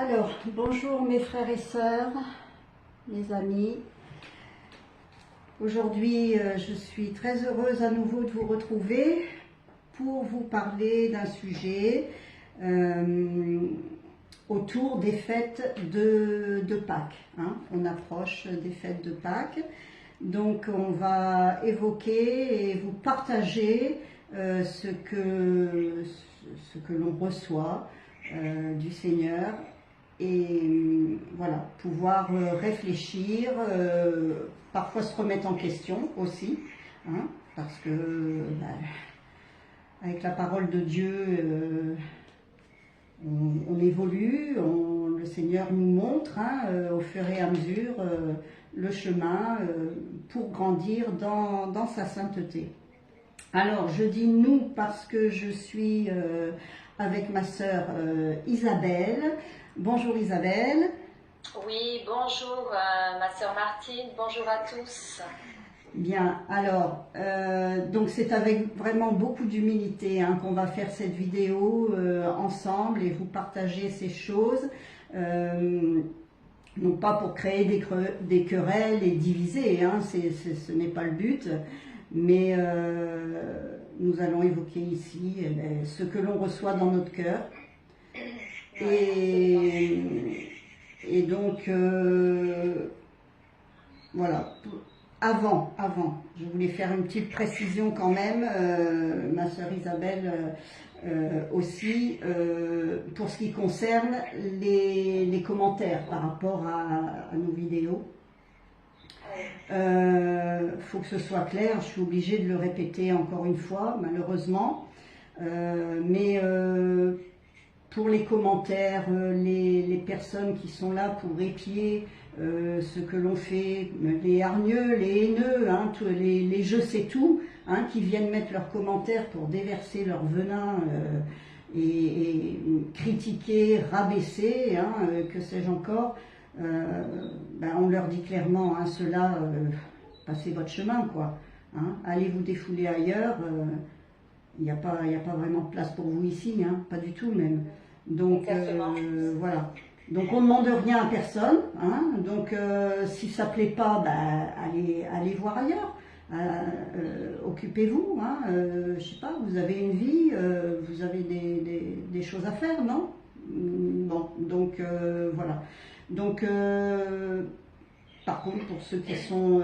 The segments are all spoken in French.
Alors, bonjour mes frères et sœurs, mes amis. Aujourd'hui, je suis très heureuse à nouveau de vous retrouver pour vous parler d'un sujet autour des fêtes de Pâques. On approche des fêtes de Pâques. Donc, on va évoquer et vous partager ce que l'on reçoit du Seigneur. Et voilà, pouvoir réfléchir, parfois se remettre en question aussi, parce que avec la parole de Dieu, on évolue, le Seigneur nous montre au fur et à mesure le chemin pour grandir dans sa sainteté. Alors, je dis nous parce que je suis avec ma sœur Isabelle. Bonjour Isabelle. Oui, bonjour ma sœur Martine, bonjour à tous. Bien, alors, donc c'est avec vraiment beaucoup d'humilité qu'on va faire cette vidéo ensemble et vous partager ces choses. Non pas pour créer des querelles et diviser, ce n'est pas le but, mais nous allons évoquer ici ce que l'on reçoit dans notre cœur. Et donc, voilà, avant, je voulais faire une petite précision quand même, ma sœur Isabelle aussi, pour ce qui concerne les commentaires par rapport à nos vidéos. Faut que ce soit clair, je suis obligée de le répéter encore une fois, malheureusement, mais pour les commentaires, les personnes qui sont là pour épier ce que l'on fait, les hargneux, les haineux, les je sais tout, qui viennent mettre leurs commentaires pour déverser leur venin et critiquer, rabaisser, que sais-je encore, on leur dit clairement, ceux-là, passez votre chemin, quoi. Allez vous défouler ailleurs. Il n'y a pas vraiment de place pour vous ici, pas du tout même. Donc voilà. Donc on ne demande rien à personne. Donc si ça ne plaît pas, allez voir ailleurs. Occupez-vous. Je sais pas, vous avez une vie, vous avez des choses à faire, non? Bon, donc voilà. Donc par contre, pour ceux qui sont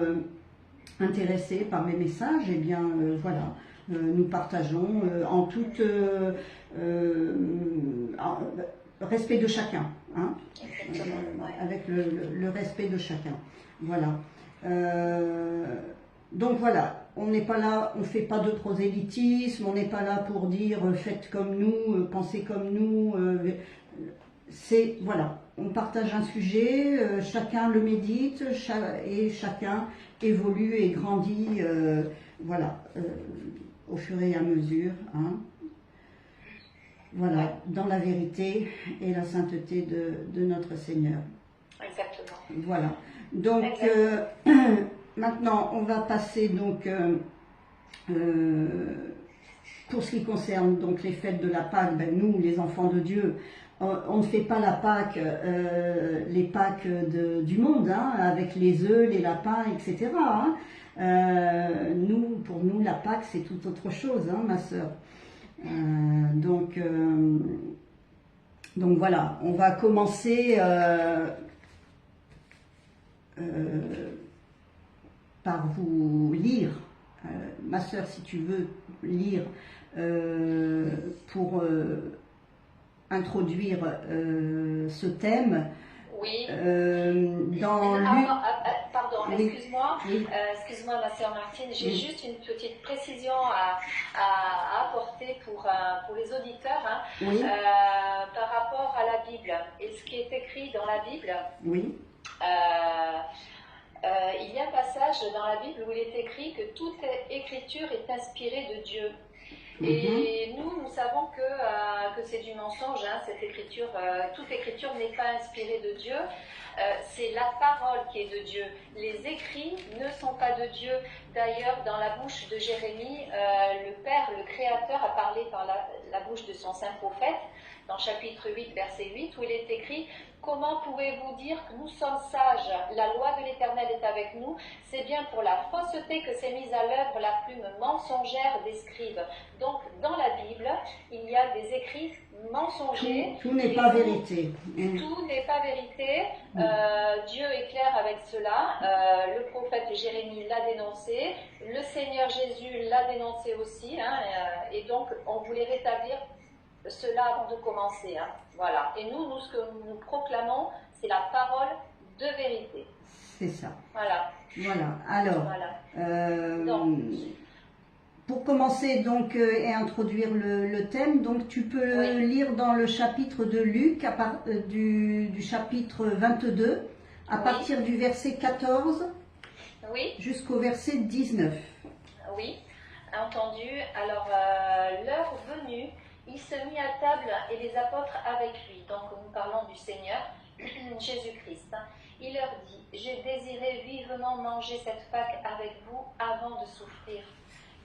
intéressés par mes messages, eh bien voilà. Nous partageons en tout respect de chacun, avec le respect de chacun. Voilà. Donc voilà, on n'est pas là, on ne fait pas de prosélytisme, on n'est pas là pour dire faites comme nous, pensez comme nous. C'est voilà, on partage un sujet, chacun le médite et chacun évolue et grandit. Voilà. Au fur et à mesure, voilà, dans la vérité et la sainteté de notre Seigneur. Exactement. Voilà. Donc, maintenant, on va passer donc pour ce qui concerne donc les fêtes de la Pâque. Nous, les enfants de Dieu, on ne fait pas la Pâque, les Pâques du monde, avec les œufs, les lapins, etc. Pour nous, la Pâque, c'est tout autre chose, ma sœur. Donc voilà, on va commencer par vous lire, ma sœur, si tu veux lire pour introduire ce thème. Oui. Pardon, oui. Excuse-moi, oui. Excuse-moi ma sœur Martine, j'ai oui. juste une petite précision à apporter pour les auditeurs oui. par rapport à la Bible et ce qui est écrit dans la Bible. Oui. Il y a un passage dans la Bible où il est écrit que toute écriture est inspirée de Dieu. Et nous savons que c'est du mensonge, cette écriture. Toute écriture n'est pas inspirée de Dieu. C'est la parole qui est de Dieu. Les écrits ne sont pas de Dieu. D'ailleurs, dans la bouche de Jérémie, le Père, le Créateur, a parlé par la bouche de son saint prophète. dans chapitre 8, verset 8, où il est écrit « Comment pouvez-vous dire que nous sommes sages? La loi de l'Éternel est avec nous. C'est bien pour la fausseté que s'est mise à l'œuvre la plume mensongère des scribes. » Donc, dans la Bible, il y a des écrits mensongers. Tout n'est pas vérité. Tout n'est pas vérité. Dieu est clair avec cela. Le prophète Jérémie l'a dénoncé. Le Seigneur Jésus l'a dénoncé aussi. Et donc, on voulait rétablir cela avant de commencer. Voilà. Et nous, ce que nous proclamons, c'est la parole de vérité. C'est ça. Voilà. Voilà. Alors, voilà. pour commencer donc et introduire le thème, donc tu peux lire dans le chapitre de Luc, du chapitre 22, à partir du verset 14 jusqu'au verset 19. Oui, entendu. Alors, l'heure venue, il se mit à table et les apôtres avec lui. Donc, nous parlons du Seigneur Jésus-Christ. Il leur dit, « J'ai désiré vivement manger cette Pâque avec vous avant de souffrir.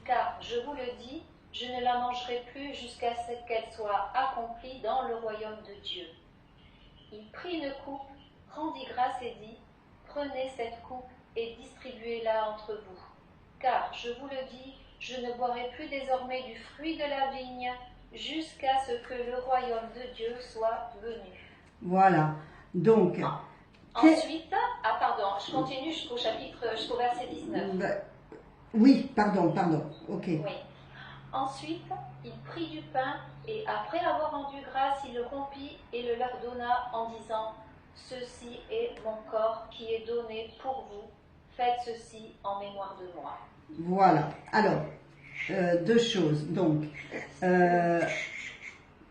Car, je vous le dis, je ne la mangerai plus jusqu'à ce qu'elle soit accomplie dans le royaume de Dieu. » Il prit une coupe, rendit grâce et dit, « Prenez cette coupe et distribuez-la entre vous. Car, je vous le dis, je ne boirai plus désormais du fruit de la vigne jusqu'à ce que le royaume de Dieu soit venu. » Voilà. Donc... Ensuite, je continue jusqu'au verset 19. Oui, pardon, ok. Oui. Ensuite, il prit du pain et après avoir rendu grâce, il le rompit et le leur donna en disant, « Ceci est mon corps qui est donné pour vous. Faites ceci en mémoire de moi. » Voilà. Alors, deux choses. Donc,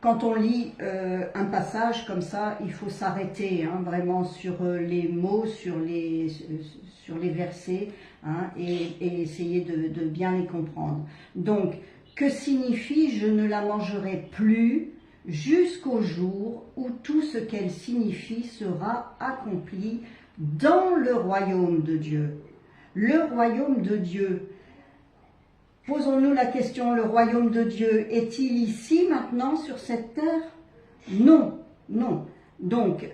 quand on lit un passage comme ça, il faut s'arrêter vraiment sur les mots, sur les versets, et essayer de bien les comprendre. Donc, que signifie « je ne la mangerai plus » jusqu'au jour où tout ce qu'elle signifie sera accompli dans le royaume de Dieu. Le royaume de Dieu. Posons-nous la question, le royaume de Dieu est-il ici maintenant sur cette terre? Non, non. Donc,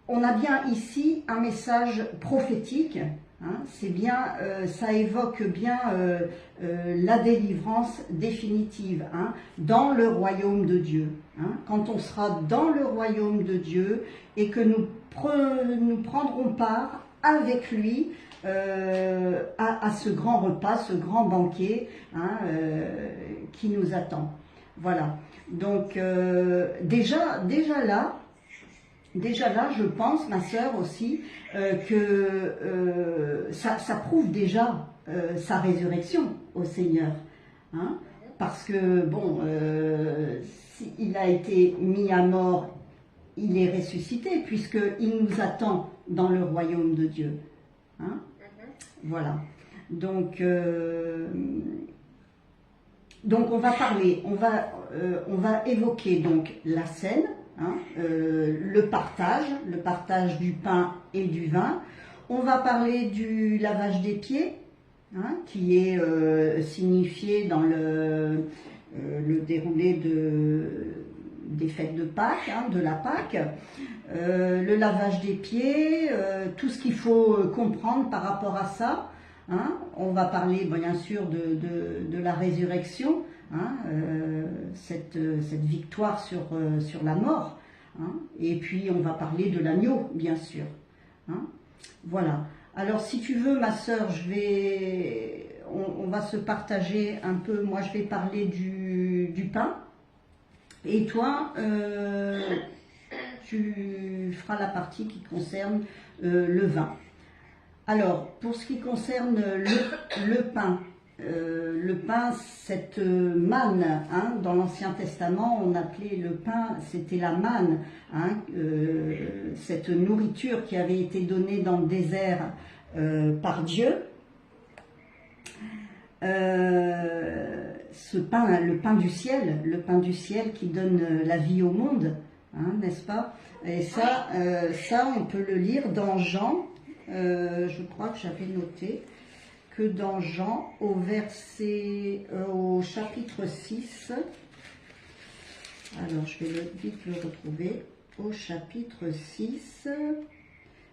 on a bien ici un message prophétique. C'est bien, ça évoque bien la délivrance définitive dans le royaume de Dieu. Quand on sera dans le royaume de Dieu et que nous prendrons part avec lui à ce grand repas, ce grand banquet qui nous attend. Voilà. Donc déjà là, je pense, ma sœur aussi, que ça prouve déjà sa résurrection au Seigneur. Parce que, bon, il a été mis à mort, il est ressuscité, puisqu'il nous attend dans le royaume de Dieu. Voilà. Donc on va parler, on va évoquer donc la scène, le partage du pain et du vin. On va parler du lavage des pieds, qui est signifié dans le déroulé des fêtes de Pâques, de la Pâque. Le lavage des pieds, tout ce qu'il faut comprendre par rapport à ça. On va parler bien sûr de la résurrection, cette victoire sur la mort, et puis on va parler de l'agneau, bien sûr. Voilà. Alors si tu veux, ma sœur, on va se partager un peu. Moi je vais parler du pain, et toi tu feras la partie qui concerne le vin. Alors, pour ce qui concerne le pain, cette manne, dans l'Ancien Testament, on appelait le pain, c'était la manne, cette nourriture qui avait été donnée dans le désert par Dieu. Ce pain, le pain du ciel qui donne la vie au monde, n'est-ce pas? Et ça, on peut le lire dans Jean. Je crois que j'avais noté que dans Jean, au chapitre 6, Alors, je vais vite le retrouver au chapitre 6,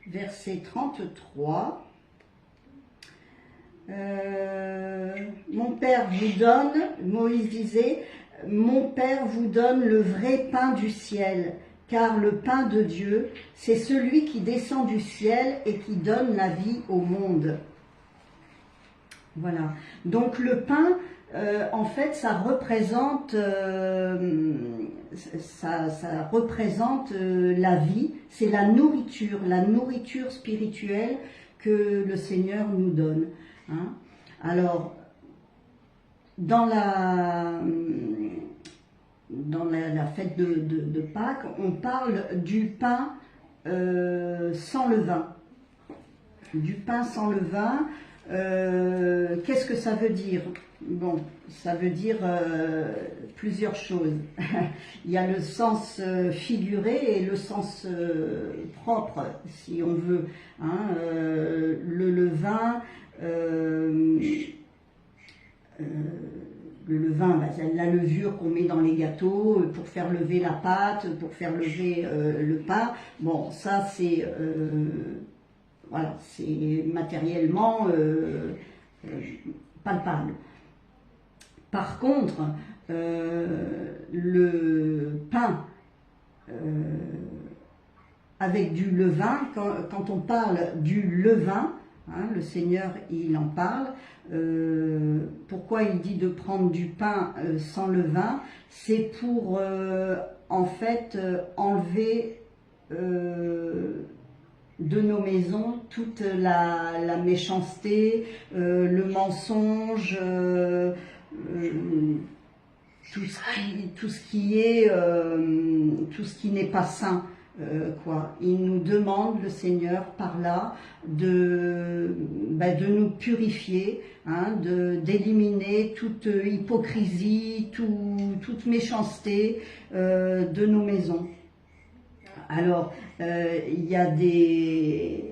verset 33. Mon Père vous donne, Moïse disait, mon Père vous donne le vrai pain du ciel, car le pain de Dieu, c'est celui qui descend du ciel et qui donne la vie au monde. Voilà. Donc le pain, en fait, ça représente, ça représente la vie, c'est la nourriture spirituelle que le Seigneur nous donne. Hein. Alors, dans la fête de Pâques, on parle du pain sans levain. Du pain sans levain, qu'est-ce que ça veut dire? Bon, ça veut dire plusieurs choses. Il y a le sens figuré et le sens propre, si on veut. Hein, le levain, c'est la levure qu'on met dans les gâteaux pour faire lever la pâte, pour faire lever le pain. Bon, ça c'est voilà, c'est matériellement palpable. Par contre, le pain avec du levain, quand on parle du levain, hein, le Seigneur il en parle. Pourquoi il dit de prendre du pain sans levain? C'est pour en fait enlever de nos maisons toute la méchanceté, le mensonge, tout ce qui n'est pas sain. Quoi. Il nous demande, le Seigneur, par là, de nous purifier, hein, d'éliminer toute hypocrisie, toute méchanceté de nos maisons. Alors, il y a des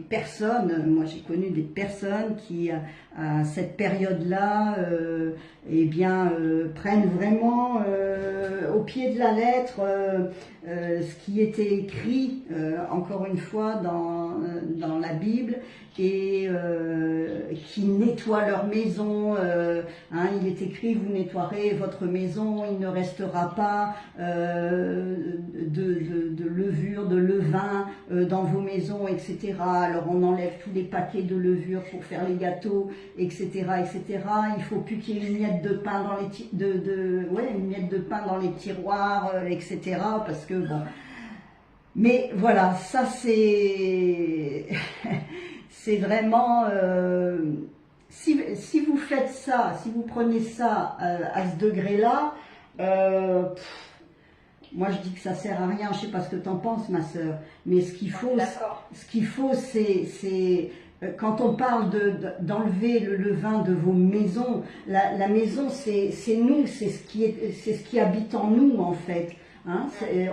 personnes, moi j'ai connu des personnes qui, à cette période-là, eh bien, prennent vraiment au pied de la lettre ce qui était écrit, encore une fois, dans la Bible, et qui nettoient leur maison. Hein, il est écrit, vous nettoierez votre maison, il ne restera pas de levure, de levain dans vos maisons, etc. Alors on enlève tous les paquets de levure pour faire les gâteaux, etc., etc. Il faut plus qu'il y ait une miette de pain dans une miette de pain dans les tiroirs, etc. Parce que bon. Mais voilà, ça c'est c'est vraiment si vous faites ça, si vous prenez ça à ce degré-là, moi je dis que ça sert à rien. Je sais pas ce que tu en penses, ma sœur, mais ce qu'il faut, c'est quand on parle d'enlever le levain de vos maisons, la maison c'est nous, c'est ce qui habite en nous en fait. Hein,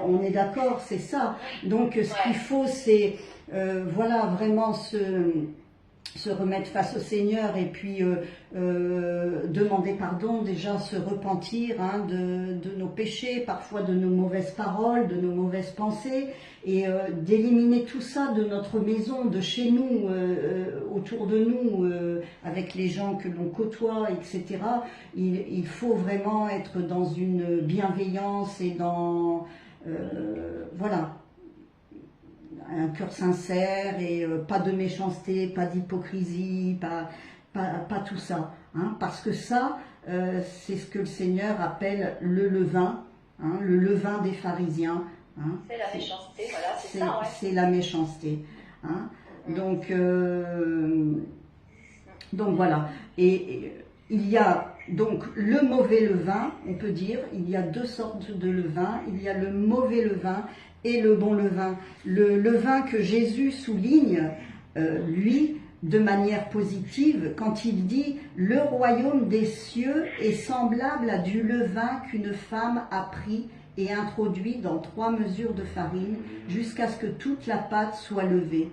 on est d'accord, c'est ça. Donc ce qu'il faut, c'est voilà, vraiment se remettre face au Seigneur et puis demander pardon, déjà se repentir, hein, de nos péchés, parfois de nos mauvaises paroles, de nos mauvaises pensées, et d'éliminer tout ça de notre maison, de chez nous, autour de nous, avec les gens que l'on côtoie, etc. Il faut vraiment être dans une bienveillance et dans voilà, un cœur sincère et pas de méchanceté, pas d'hypocrisie, pas tout ça. Hein, parce que ça, c'est ce que le Seigneur appelle le levain, hein, le levain des pharisiens. Hein, c'est la méchanceté, voilà, c'est ça. Ouais. C'est la méchanceté. Hein, donc voilà. Et il y a donc le mauvais levain, on peut dire, il y a deux sortes de levain. Il y a le mauvais levain et le bon levain. Le levain que Jésus souligne, lui, de manière positive, quand il dit « Le royaume des cieux est semblable à du levain qu'une femme a pris et introduit dans 3 mesures de farine jusqu'à ce que toute la pâte soit levée. »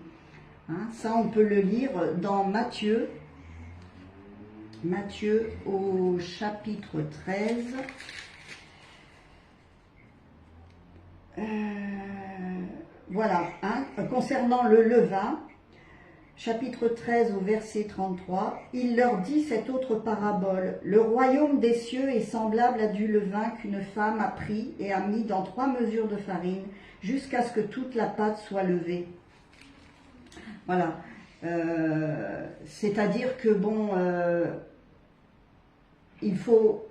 Hein, ça, on peut le lire dans Matthieu au chapitre 13. voilà, hein, concernant le levain, chapitre 13 au verset 33, il leur dit cette autre parabole. Le royaume des cieux est semblable à du levain qu'une femme a pris et a mis dans 3 mesures de farine jusqu'à ce que toute la pâte soit levée. Voilà. C'est-à-dire que bon, il faut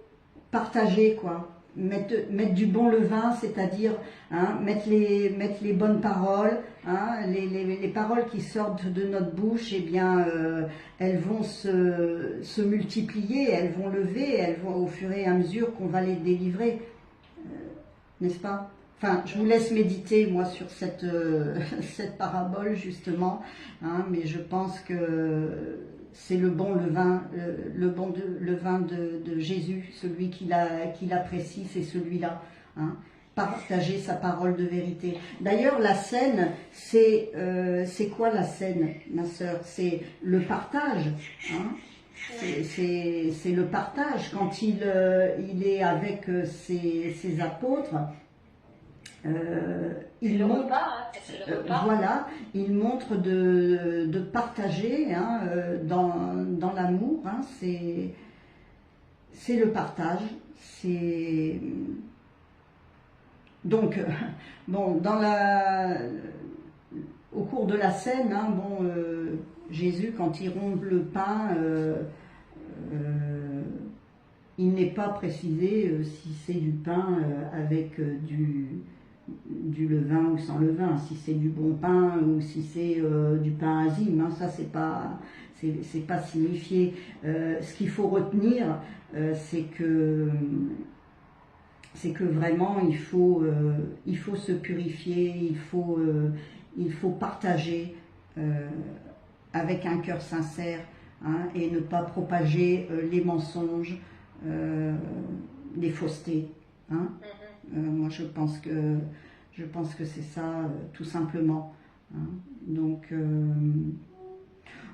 partager, quoi. Mettre du bon levain, c'est-à-dire hein, mettre les bonnes paroles, hein, les paroles qui sortent de notre bouche, eh bien, elles vont se multiplier, elles vont lever, elles vont au fur et à mesure qu'on va les délivrer, n'est-ce pas? Enfin, je vous laisse méditer, moi, sur cette parabole, justement, hein, mais je pense que c'est le bon levain, levain de Jésus, celui qu'il apprécie, c'est celui-là. Hein, partager sa parole de vérité. D'ailleurs, la scène, c'est quoi la scène, ma sœur? C'est le partage. Hein, c'est le partage. Quand il est avec ses apôtres, il montre, voilà, il montre de partager hein, dans l'amour, hein, c'est le partage, c'est donc bon au cours de la scène, hein, bon, Jésus quand il rompt le pain, il n'est pas précisé si c'est du pain avec du levain ou sans levain, si c'est du bon pain ou si c'est du pain azime, hein, ça c'est pas signifié. Ce qu'il faut retenir, c'est que vraiment il faut se purifier, il faut partager avec un cœur sincère, hein, et ne pas propager les mensonges, les faussetés. Hein. Moi je pense que c'est ça, tout simplement. Hein.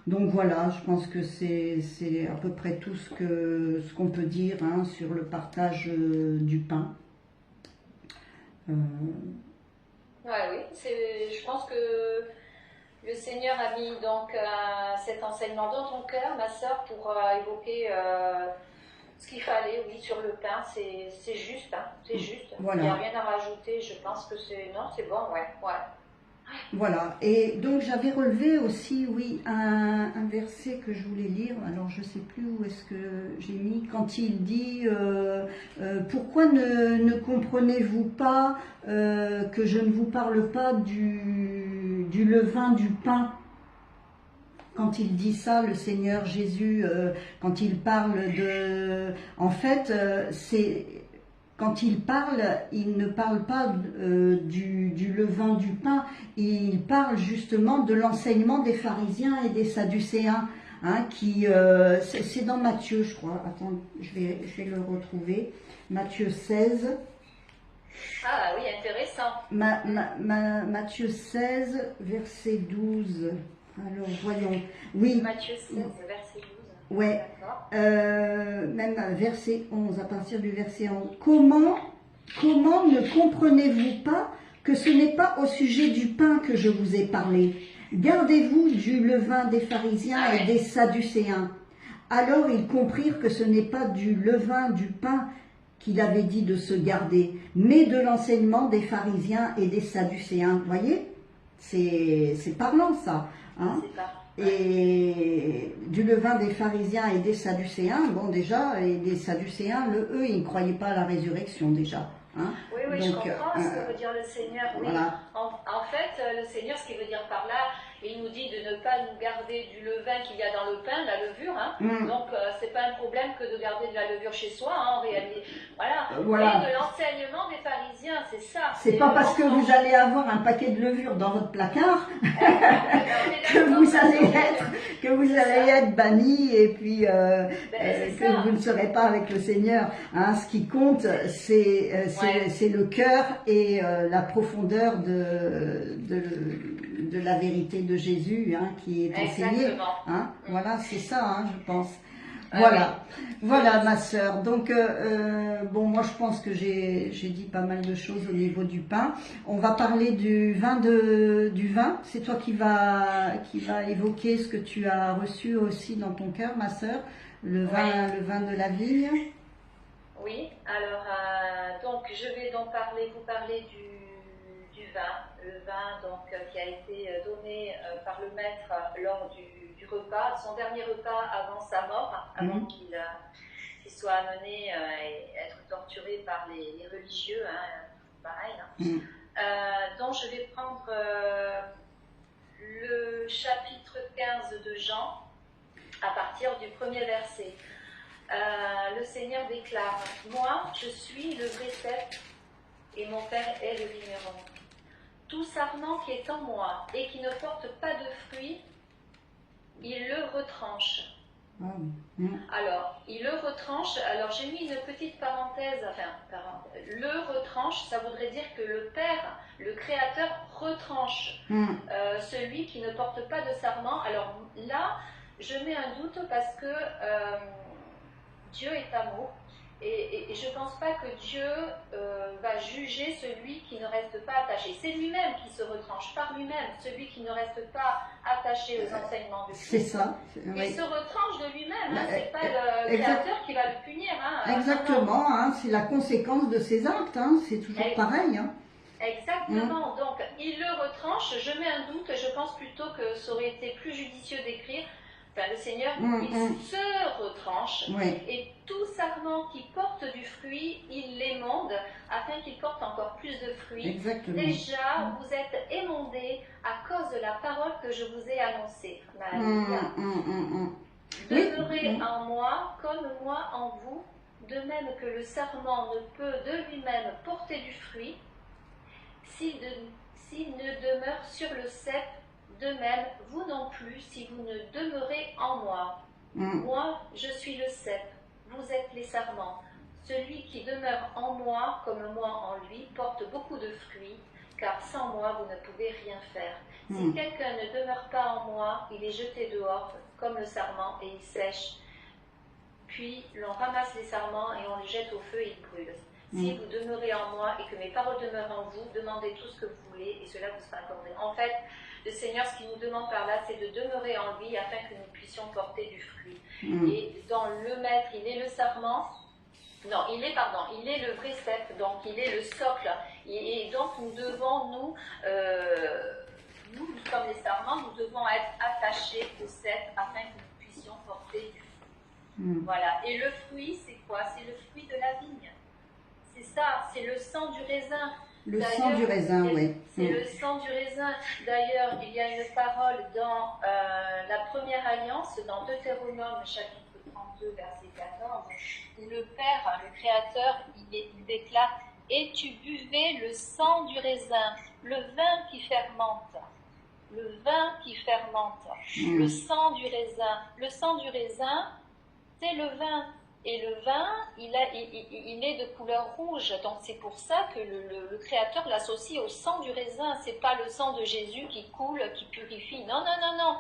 Donc voilà, je pense que c'est à peu près tout ce qu'on peut dire hein, sur le partage du pain. Ouais, oui, je pense que le Seigneur a mis donc cet enseignement dans ton cœur, ma sœur, pour évoquer ce qu'il fallait, oui, sur le pain. C'est juste, hein, c'est juste. Voilà. Il n'y a rien à rajouter, je pense que c'est bon, ouais. Voilà, et donc j'avais relevé aussi, oui, un verset que je voulais lire, alors je ne sais plus où est-ce que j'ai mis, quand il dit pourquoi ne comprenez-vous pas que je ne vous parle pas du levain du pain? Quand il dit ça, le Seigneur Jésus, quand il parle de... En fait, quand il parle, il ne parle pas du levain du pain, il parle justement de l'enseignement des pharisiens et des sadducéens, hein, qui c'est dans Matthieu, je crois. Attends, je vais le retrouver. Matthieu 16. Ah oui, intéressant. Matthieu 16, verset 12. Alors, voyons. Oui. Matthieu 16, verset 12. Ouais, même verset 11, à partir du verset 11. Comment ne comprenez-vous pas que ce n'est pas au sujet du pain que je vous ai parlé? Gardez-vous du levain des pharisiens et des sadducéens. Alors ils comprirent que ce n'est pas du levain du pain qu'il avait dit de se garder, mais de l'enseignement des pharisiens et des sadducéens. Vous voyez, c'est parlant ça. Hein? C'est parlant. Et du levain des pharisiens et des sadducéens, bon déjà, et des sadducéens, eux, ils ne croyaient pas à la résurrection déjà. Hein. Oui, donc, je comprends ce que veut dire le Seigneur. Oui. Voilà. En fait, le Seigneur, ce qu'il veut dire par là, il nous dit de ne pas nous garder du levain qu'il y a dans le pain, la levure. Hein. Donc, c'est pas un problème que de garder de la levure chez soi, hein, en réalité. Voilà. Et de l'enseignement des pharisiens, c'est ça. C'est pas parce que vous allez avoir un paquet de levure dans votre placard que vous allez être banni et puis que vous ne serez pas avec le Seigneur. Hein. Ce qui compte, c'est le cœur et la profondeur de la vérité de Jésus, hein, qui est enseignée. Hein. Voilà, c'est ça, hein, je pense. Voilà, voilà ma sœur. Donc, bon, moi je pense que j'ai dit pas mal de choses au niveau du pain. On va parler du vin C'est toi qui va évoquer ce que tu as reçu aussi dans ton cœur, ma sœur, le vin de la vigne. Oui, alors donc je vais donc vous parler du vin, le vin donc qui a été donné par le maître lors du repas, son dernier repas avant sa mort, avant qu'il soit amené et être torturé par les religieux, hein, pareil. Hein. Donc je vais prendre le chapitre 15 de Jean à partir du premier verset. Le Seigneur déclare: moi, je suis le vrai cep et mon Père est le vigneron. Tout sarment qui est en moi et qui ne porte pas de fruits, il le retranche. Alors, il le retranche. Alors, j'ai mis une petite parenthèse. Le retranche, ça voudrait dire que le Père, le Créateur, retranche celui qui ne porte pas de sarment. Alors là, je mets un doute parce que Dieu est amour. Et je ne pense pas que Dieu va juger celui qui ne reste pas attaché. C'est lui-même qui se retranche par lui-même, celui qui ne reste pas attaché aux enseignements de Christ. C'est ça. Il se retranche de lui-même, hein, c'est pas le Créateur qui va le punir. Hein, exactement, hein, c'est la conséquence de ses actes, hein, c'est toujours pareil. Hein. Exactement, donc il le retranche, je mets un doute, je pense plutôt que ça aurait été plus judicieux d'écrire. Enfin, le Seigneur, il se retranche et tout sarment qui porte du fruit, il l'émonde afin qu'il porte encore plus de fruits. Exactement. Déjà, vous êtes émondés à cause de la parole que je vous ai annoncée. Demeurez en moi comme moi en vous, de même que le sarment ne peut de lui-même porter du fruit s'il ne demeure sur le cep. De même, vous non plus, si vous ne demeurez en moi. Moi, je suis le cep, vous êtes les sarments. Celui qui demeure en moi, comme moi en lui, porte beaucoup de fruits, car sans moi, vous ne pouvez rien faire. Si quelqu'un ne demeure pas en moi, il est jeté dehors, comme le sarment, et il sèche. Puis, l'on ramasse les sarments et on les jette au feu et ils brûlent. Si vous demeurez en moi et que mes paroles demeurent en vous, demandez tout ce que vous voulez et cela vous sera accordé. En fait, le Seigneur, ce qu'il nous demande par là, c'est de demeurer en lui afin que nous puissions porter du fruit. Et dans le maître, il est le sarment. Non, il est le vrai cep, donc il est le socle. Et donc nous devons, nous comme les sarments, nous devons être attachés au cep afin que nous puissions porter du fruit. Voilà. Et le fruit, c'est quoi? C'est le fruit de la vigne. C'est ça, c'est le sang du raisin. Le sang du raisin, oui. C'est le sang du raisin. D'ailleurs, il y a une parole dans la première alliance, dans Deutéronome, chapitre 32, verset 14, où le Père, le Créateur, il déclare: et tu buvais le sang du raisin, le vin qui fermente. Le vin qui fermente. Le sang du raisin. Le sang du raisin, c'est le vin. Et le vin, il est de couleur rouge, donc c'est pour ça que le Créateur l'associe au sang du raisin. C'est pas le sang de Jésus qui coule, qui purifie. Non, non, non, non.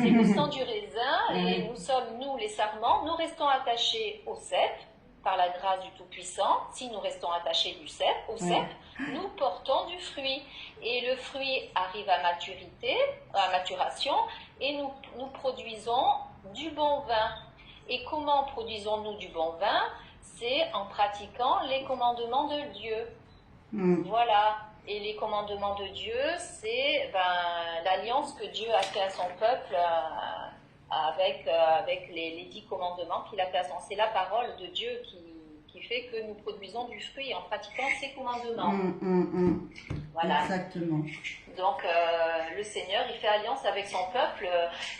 C'est le sang du raisin et nous sommes, nous, les sarments, nous restons attachés au cep par la grâce du Tout-Puissant. Si nous restons attachés au cep, nous portons du fruit. Et le fruit arrive à maturité, à maturation, et nous produisons du bon vin. Et comment produisons-nous du bon vin? C'est en pratiquant les commandements de Dieu. Voilà. Et les commandements de Dieu, c'est l'alliance que Dieu a fait à son peuple avec les 10 commandements qu'il a fait à son. C'est la parole de Dieu qui fait que nous produisons du fruit en pratiquant ces commandements. Voilà. Exactement. Donc le Seigneur, il fait alliance avec son peuple.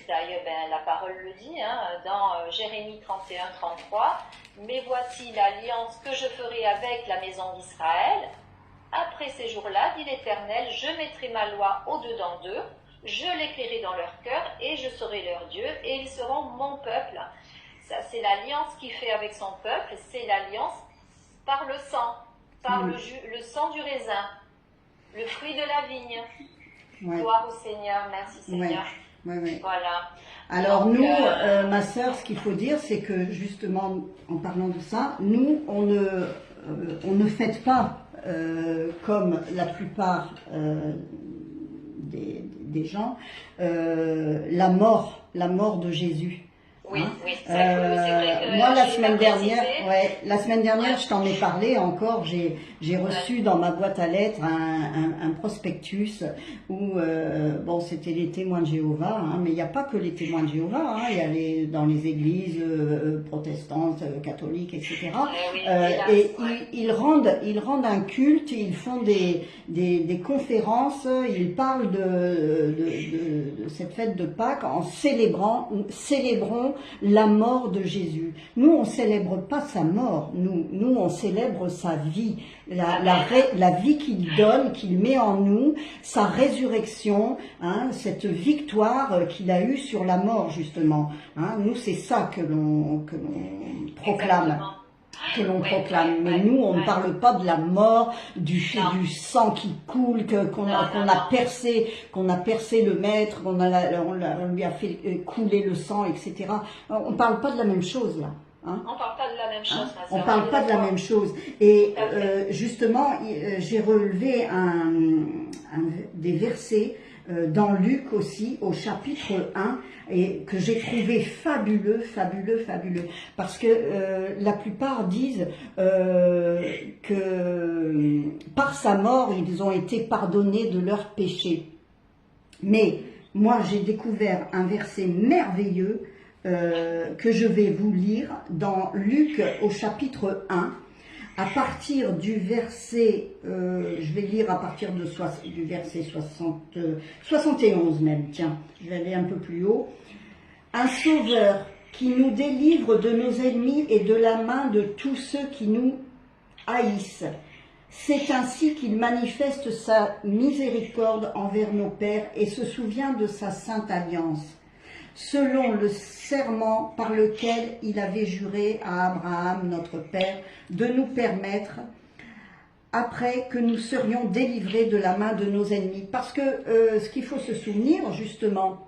D'ailleurs, la parole le dit, hein, dans Jérémie 31-33. Mais voici l'alliance que je ferai avec la maison d'Israël. Après ces jours-là, dit l'Éternel, je mettrai ma loi au-dedans d'eux, je l'écrirai dans leur cœur et je serai leur Dieu et ils seront mon peuple. Ça, c'est l'alliance qu'il fait avec son peuple, c'est l'alliance par le sang, par le sang du raisin, le fruit de la vigne. Gloire au Seigneur, merci Seigneur. ouais. Voilà. Alors Donc, nous, ma sœur, ce qu'il faut dire, c'est que justement, en parlant de ça, nous, on ne fête pas comme la plupart des gens la mort de Jésus. oui, Hein. oui, c'est vrai que Moi, la je l'ai semaine pas dernière, précisé. la semaine dernière, Ouais. je t'en ai parlé encore. J'ai reçu dans ma boîte à lettres un prospectus où, bon, c'était les témoins de Jéhovah, hein, mais il n'y a pas que les témoins de Jéhovah. Hein, il y a dans les églises protestantes, catholiques, etc. Oui, Et ouais. ils rendent un culte, ils font des conférences, ils parlent de cette fête de Pâques en célébrons la mort de Jésus. Nous, on célèbre pas sa mort, nous on célèbre sa vie, la vie qu'il donne, qu'il met en nous, sa résurrection, hein, cette victoire qu'il a eue sur la mort, justement. Hein, nous, c'est ça que l'on proclame. Exactement. Que l'on Ouais, proclame, mais ouais, nous on ne ouais. parle pas de la mort, du Non. sang qui coule, qu'on Non, a percé le maître, on lui a fait couler le sang, etc. On ne parle pas de la même chose là. Hein. On parle pas de la même chose, ma On sœur, parle est pas de la d'accord. même chose. Et Tout à fait. justement, j'ai relevé des versets dans Luc aussi, au chapitre 1, et que j'ai trouvé fabuleux. Parce que la plupart disent que par sa mort, ils ont été pardonnés de leurs péchés. Mais moi, j'ai découvert un verset merveilleux que je vais vous lire dans Luc au chapitre 1, à partir du verset, je vais lire à partir du verset 71 même, tiens, je vais aller un peu plus haut. Un sauveur qui nous délivre de nos ennemis et de la main de tous ceux qui nous haïssent. C'est ainsi qu'il manifeste sa miséricorde envers nos pères et se souvient de sa sainte alliance, selon le serment par lequel il avait juré à Abraham, notre père, de nous permettre, après que nous serions délivrés de la main de nos ennemis. Parce que ce qu'il faut se souvenir, justement,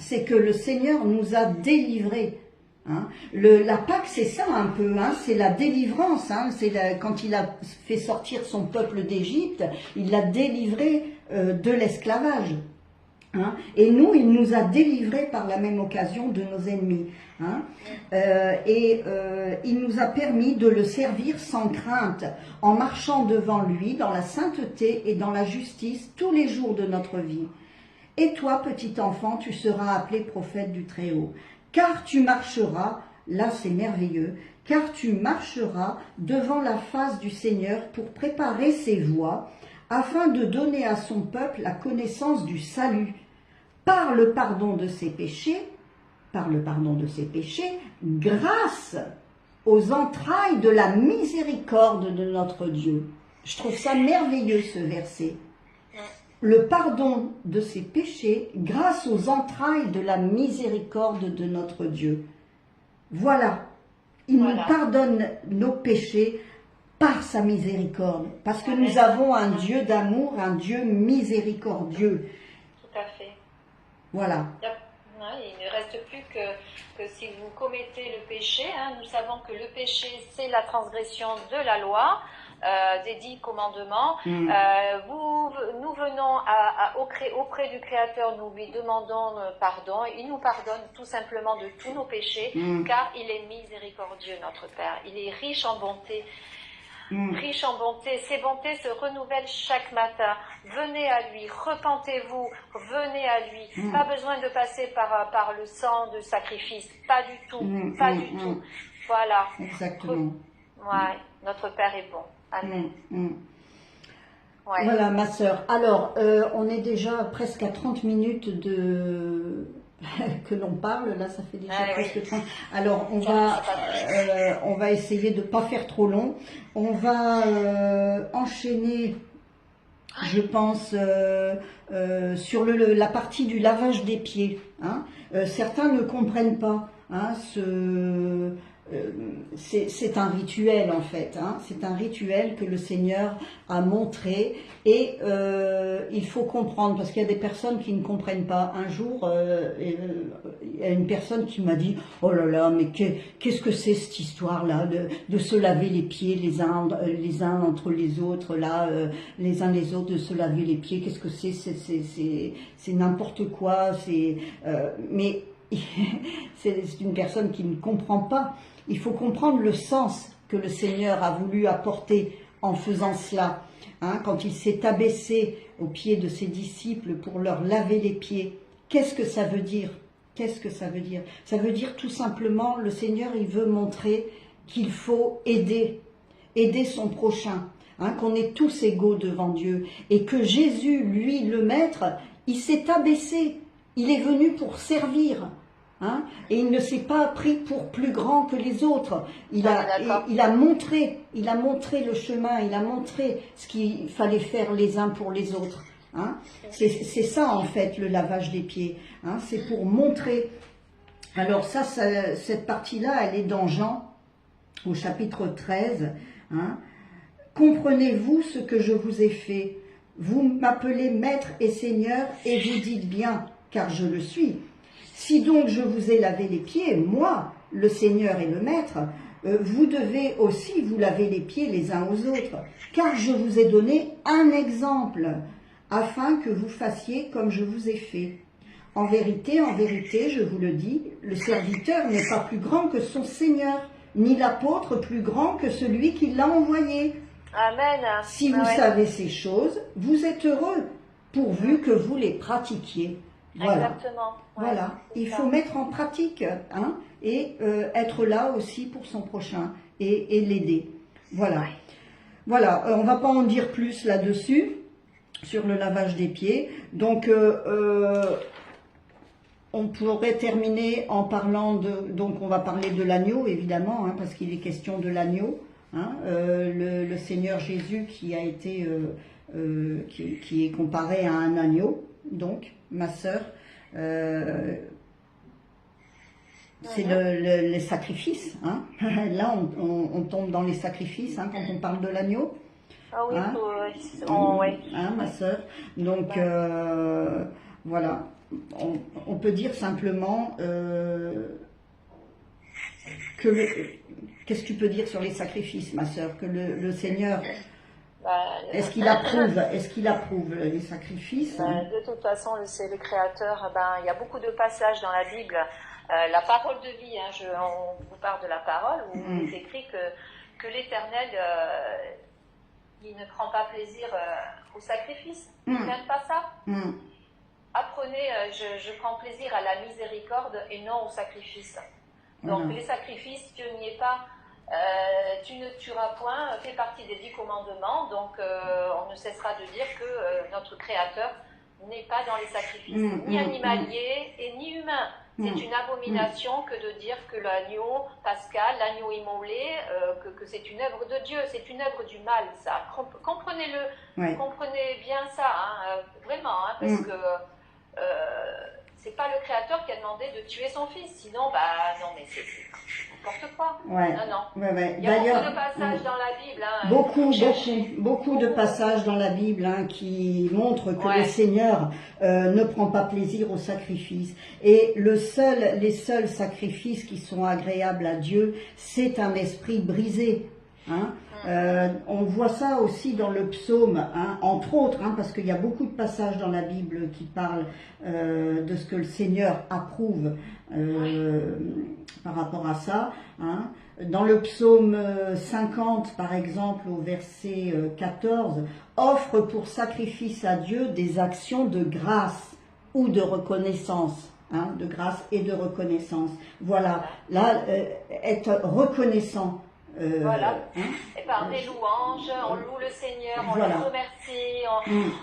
c'est que le Seigneur nous a délivrés. Hein. La Pâque, c'est ça un peu, hein, c'est la délivrance. Hein, quand il a fait sortir son peuple d'Égypte, il l'a délivré de l'esclavage. Hein, et nous, il nous a délivrés par la même occasion de nos ennemis. Hein, il nous a permis de le servir sans crainte, en marchant devant lui dans la sainteté et dans la justice tous les jours de notre vie. Et toi, petit enfant, tu seras appelé prophète du Très-Haut, car tu marcheras, là c'est merveilleux, car tu marcheras devant la face du Seigneur pour préparer ses voies, afin de donner à son peuple la connaissance du salut, par le pardon de ses péchés, grâce aux entrailles de la miséricorde de notre Dieu. Je trouve ça merveilleux ce verset. Le pardon de ses péchés grâce aux entrailles de la miséricorde de notre Dieu. Voilà, il nous pardonne nos péchés par sa miséricorde, parce que nous avons un Dieu d'amour, un Dieu miséricordieux. Tout à fait. Voilà. Il ne reste plus que si vous commettez le péché, hein, nous savons que le péché c'est la transgression de la loi, des 10 commandements. Nous venons auprès du Créateur, nous lui demandons pardon, il nous pardonne tout simplement de tous nos péchés, car il est miséricordieux, notre Père, il est riche en bonté. Riche en bonté, ses bontés se renouvellent chaque matin. Venez à lui, repentez-vous, venez à lui. Pas besoin de passer par le sang de sacrifice, pas du tout, pas du tout. Voilà. Exactement. Ouais, notre Père est bon. Amen. Ouais. Voilà, ma sœur. Alors, on est déjà presque à 30 minutes que l'on parle, là ça fait déjà presque 30. Alors on va essayer de ne pas faire trop long. On va enchaîner, je pense, sur la partie du lavage des pieds. Hein. Certains ne comprennent pas hein, c'est un rituel en fait, hein. C'est un rituel que le Seigneur a montré et il faut comprendre parce qu'il y a des personnes qui ne comprennent pas. Un jour, il y a une personne qui m'a dit « Oh là là, mais qu'est-ce que c'est cette histoire-là de se laver les pieds les uns entre les autres, là, les uns les autres, de se laver les pieds, qu'est-ce que c'est n'importe quoi, mais c'est une personne qui ne comprend pas. Il faut comprendre le sens que le Seigneur a voulu apporter en faisant cela. Hein, quand il s'est abaissé aux pieds de ses disciples pour leur laver les pieds, qu'est-ce que ça veut dire? Qu'est-ce que ça veut dire? Ça veut dire tout simplement, le Seigneur, il veut montrer qu'il faut aider son prochain, hein, qu'on est tous égaux devant Dieu, et que Jésus, lui, le Maître, il s'est abaissé, il est venu pour servir. Hein, et il ne s'est pas pris pour plus grand que les autres. Il a montré le chemin, il a montré ce qu'il fallait faire les uns pour les autres. Hein. C'est ça en fait le lavage des pieds. Hein, c'est pour montrer. Alors cette partie-là, elle est dans Jean, au chapitre 13. Hein. Comprenez-vous ce que je vous ai fait? Vous m'appelez Maître et Seigneur et vous dites bien, car je le suis. Si donc je vous ai lavé les pieds, moi, le Seigneur et le Maître, vous devez aussi vous laver les pieds les uns aux autres, car je vous ai donné un exemple, afin que vous fassiez comme je vous ai fait. En vérité, je vous le dis, le serviteur n'est pas plus grand que son Seigneur, ni l'apôtre plus grand que celui qui l'a envoyé. Amen. Si vous savez ces choses, vous êtes heureux, pourvu que vous les pratiquiez. Voilà. Exactement. Ouais, voilà, il faut mettre en pratique, hein, et être là aussi pour son prochain et l'aider. Voilà. Ouais. Voilà, on va pas en dire plus là-dessus, sur le lavage des pieds. Donc, on pourrait terminer en parlant donc on va parler de l'agneau, évidemment, hein, parce qu'il est question de l'agneau. Hein, le Seigneur Jésus qui a été, qui est comparé à un agneau, donc, ma sœur. C'est les sacrifices. Hein. Là, on tombe dans les sacrifices hein, quand on parle de l'agneau. Ah oui, hein, ouais. hein, ma sœur. Donc, voilà. On peut dire simplement qu'est-ce que tu peux dire sur les sacrifices, ma sœur? Que le Seigneur... Est-ce qu'il approuve les sacrifices? De toute façon, c'est le Créateur. Il y a beaucoup de passages dans la Bible. La parole de vie, hein, on vous parle de la parole, où il est écrit que l'Éternel, il ne prend pas plaisir au sacrifice. Il n'aime pas ça. Apprenez, je prends plaisir à la miséricorde et non au sacrifice. Donc les sacrifices, Dieu n'y est pas. Tu ne tueras point fait partie des 10 commandements, donc on ne cessera de dire que notre Créateur n'est pas dans les sacrifices, ni animaliers et ni humains. C'est une abomination que de dire que l'agneau pascal, l'agneau immolé, que c'est une œuvre de Dieu, c'est une œuvre du mal, ça. Comprenez-le, comprenez bien ça, hein, vraiment, hein, parce que c'est pas le Créateur qui a demandé de tuer son fils, sinon, non, mais c'est n'importe quoi. Ouais. Non. Ouais. Il y a beaucoup de passages dans la Bible. Hein, beaucoup de passages dans la Bible hein, qui montrent que le Seigneur ne prend pas plaisir au sacrifice. Et les seuls sacrifices qui sont agréables à Dieu, c'est un esprit brisé. Hein. On voit ça aussi dans le psaume, hein, entre autres, hein, parce qu'il y a beaucoup de passages dans la Bible qui parlent de ce que le Seigneur approuve par rapport à ça. Hein. Dans le psaume 50, par exemple, au verset 14, « Offre pour sacrifice à Dieu des actions de grâce ou de reconnaissance. » Hein, de grâce et de reconnaissance. Voilà, là, être reconnaissant. Voilà, et par des louanges, on loue le Seigneur, on le remercie,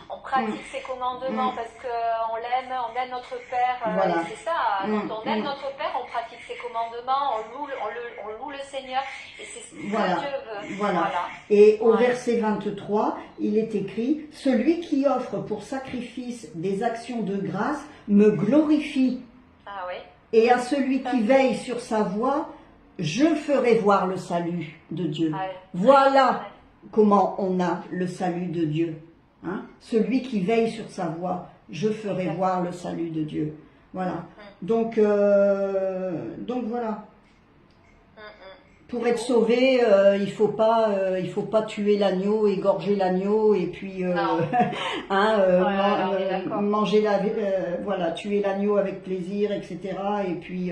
on pratique ses commandements parce qu'on l'aime, on aime notre Père. C'est ça, quand on aime notre Père, on pratique ses commandements, on loue le Seigneur, et c'est ce que Dieu veut. Voilà. Et au verset 23, il est écrit « Celui qui offre pour sacrifice des actions de grâce me glorifie. Ah oui. Et à celui qui veille sur sa voie, je ferai voir le salut de Dieu. Ouais. Voilà comment on a le salut de Dieu. Hein? Celui qui veille sur sa voie, je ferai voir le salut de Dieu. Voilà. Donc voilà. Pour être sauvé, il faut pas tuer l'agneau, égorger l'agneau et puis manger voilà, tuer l'agneau avec plaisir, etc. Et puis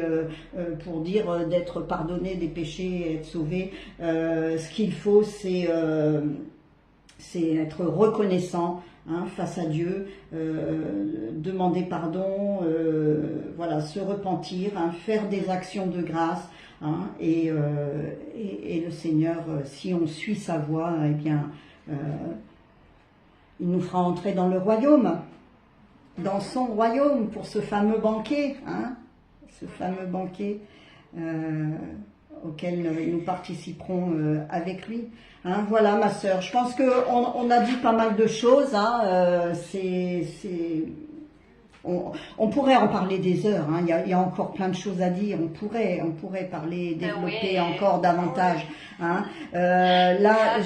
pour dire d'être pardonné des péchés et être sauvé, ce qu'il faut, c'est être reconnaissant. Hein, face à Dieu, demander pardon, voilà, se repentir, hein, faire des actions de grâce, hein, et le Seigneur, si on suit sa voie, eh bien, il nous fera entrer dans le royaume, dans son royaume, pour ce fameux banquet, hein, ce fameux banquet auquel nous participerons avec lui. Hein, voilà ma sœur, je pense qu'on a dit pas mal de choses, hein, on pourrait en parler des heures, hein, il y a encore plein de choses à dire, on pourrait parler, développer encore davantage. Hein. Là,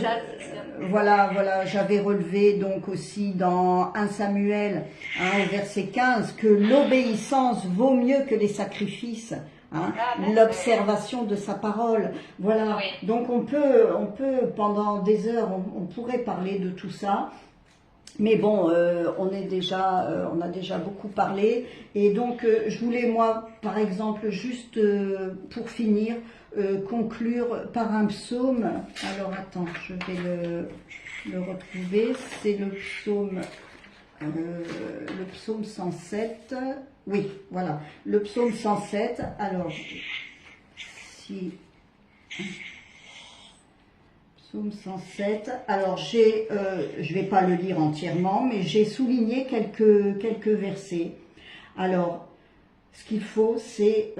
voilà, j'avais relevé donc aussi dans 1 Samuel, hein, au verset 15, que l'obéissance vaut mieux que les sacrifices. Hein, l'observation de sa parole, voilà. Oui. Donc on peut pendant des heures, on pourrait parler de tout ça, mais bon, on a déjà beaucoup parlé, et donc je voulais moi, par exemple, juste pour finir, conclure par un psaume. Alors attends, je vais le retrouver. C'est le psaume 107. Oui, voilà, le psaume 107. Alors, psaume 107. Alors, je vais pas le lire entièrement, mais j'ai souligné quelques versets. Alors, ce qu'il faut, c'est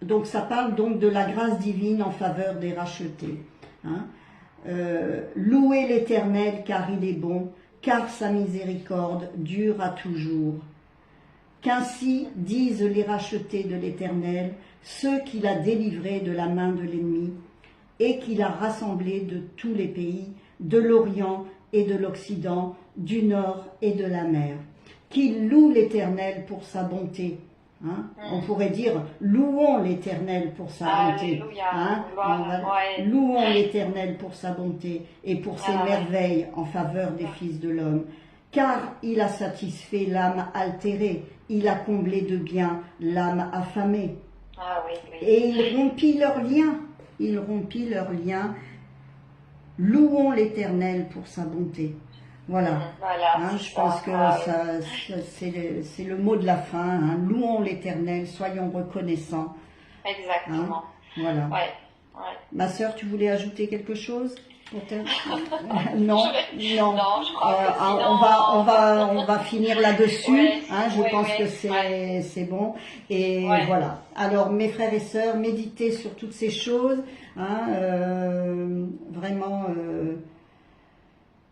donc ça parle donc de la grâce divine en faveur des rachetés. Hein. Louez l'Éternel car il est bon, car sa miséricorde dure à toujours. Qu'ainsi disent les rachetés de l'Éternel, ceux qu'il a délivrés de la main de l'ennemi, et qu'il a rassemblés de tous les pays, de l'Orient et de l'Occident, du Nord et de la mer. Qu'ils louent l'Éternel pour sa bonté. Hein? On pourrait dire, louons l'Éternel pour sa bonté. Hein? Louons l'Éternel pour sa bonté et pour ses merveilles en faveur des fils de l'homme. Car il a satisfait l'âme altérée, il a comblé de bien l'âme affamée. Et il rompit leurs liens. Louons l'Éternel pour sa bonté. Voilà, hein, je pense que c'est le mot de la fin. Hein. Louons l'Éternel, soyons reconnaissants. Exactement. Hein. Voilà. Ouais. Ma sœur, tu voulais ajouter quelque chose? Non, je crois que on va finir là-dessus. Hein, je pense que c'est bon. Et voilà. Alors, mes frères et sœurs, méditez sur toutes ces choses. Hein, vraiment.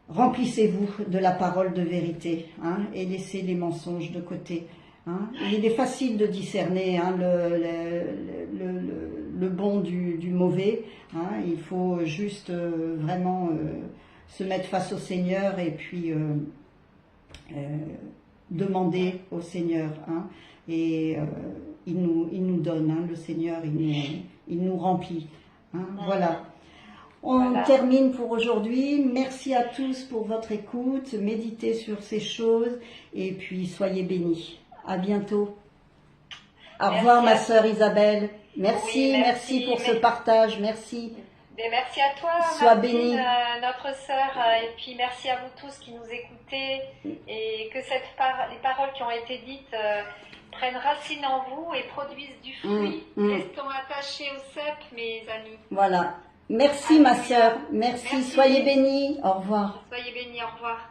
Remplissez-vous de la parole de vérité, hein, et laissez les mensonges de côté. Hein. Il est facile de discerner, hein, le bon du mauvais. Hein. Il faut juste vraiment se mettre face au Seigneur et puis demander au Seigneur. Hein. Et il nous donne, hein, le Seigneur, il nous remplit. Hein. Voilà. On termine pour aujourd'hui. Merci à tous pour votre écoute. Méditez sur ces choses et puis soyez bénis. À bientôt. Au revoir ma sœur Isabelle. Merci pour ce partage. Merci. Et merci à toi, Sois bénie. Notre sœur, et puis merci à vous tous qui nous écoutez et que les paroles qui ont été dites prennent racine en vous et produisent du fruit. Restons attachés au cep, mes amis. Voilà. Merci ma sœur, merci, soyez bénis, au revoir. Soyez bénis, au revoir.